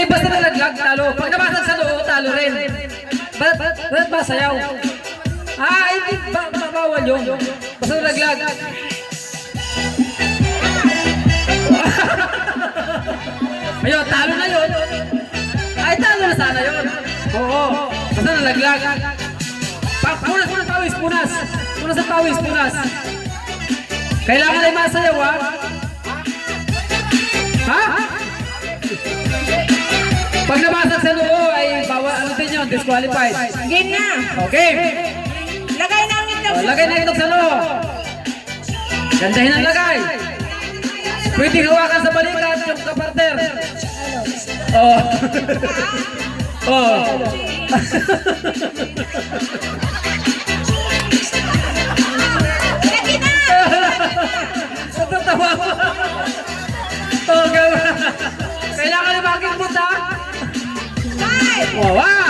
basta nalaglag, talo. Pag nabasag sa loob, talo rin. Ba't ba sayaw? Hindi, bawal yun. Basta nalaglag. Ayun, talo na yun. Ay, talo na sana yun. Oo, basta nalaglag. Punas, pawis, punas. Punas ang pawis, punas. Kailangan ay masayaw, ha? Ha? Pag nabasag sa noo ay bawal, ano din yun, disqualified. Game na. Okay. Lagay na ang itlog. Lagay na itlog sa noo. Gandahin ang lagay. Pwede hawakan sa balikat yung kaparter. Oh. Oh. Lagi na. Natatawa ko. Oh, gawin. Kailangan na makikita. Five. Wow!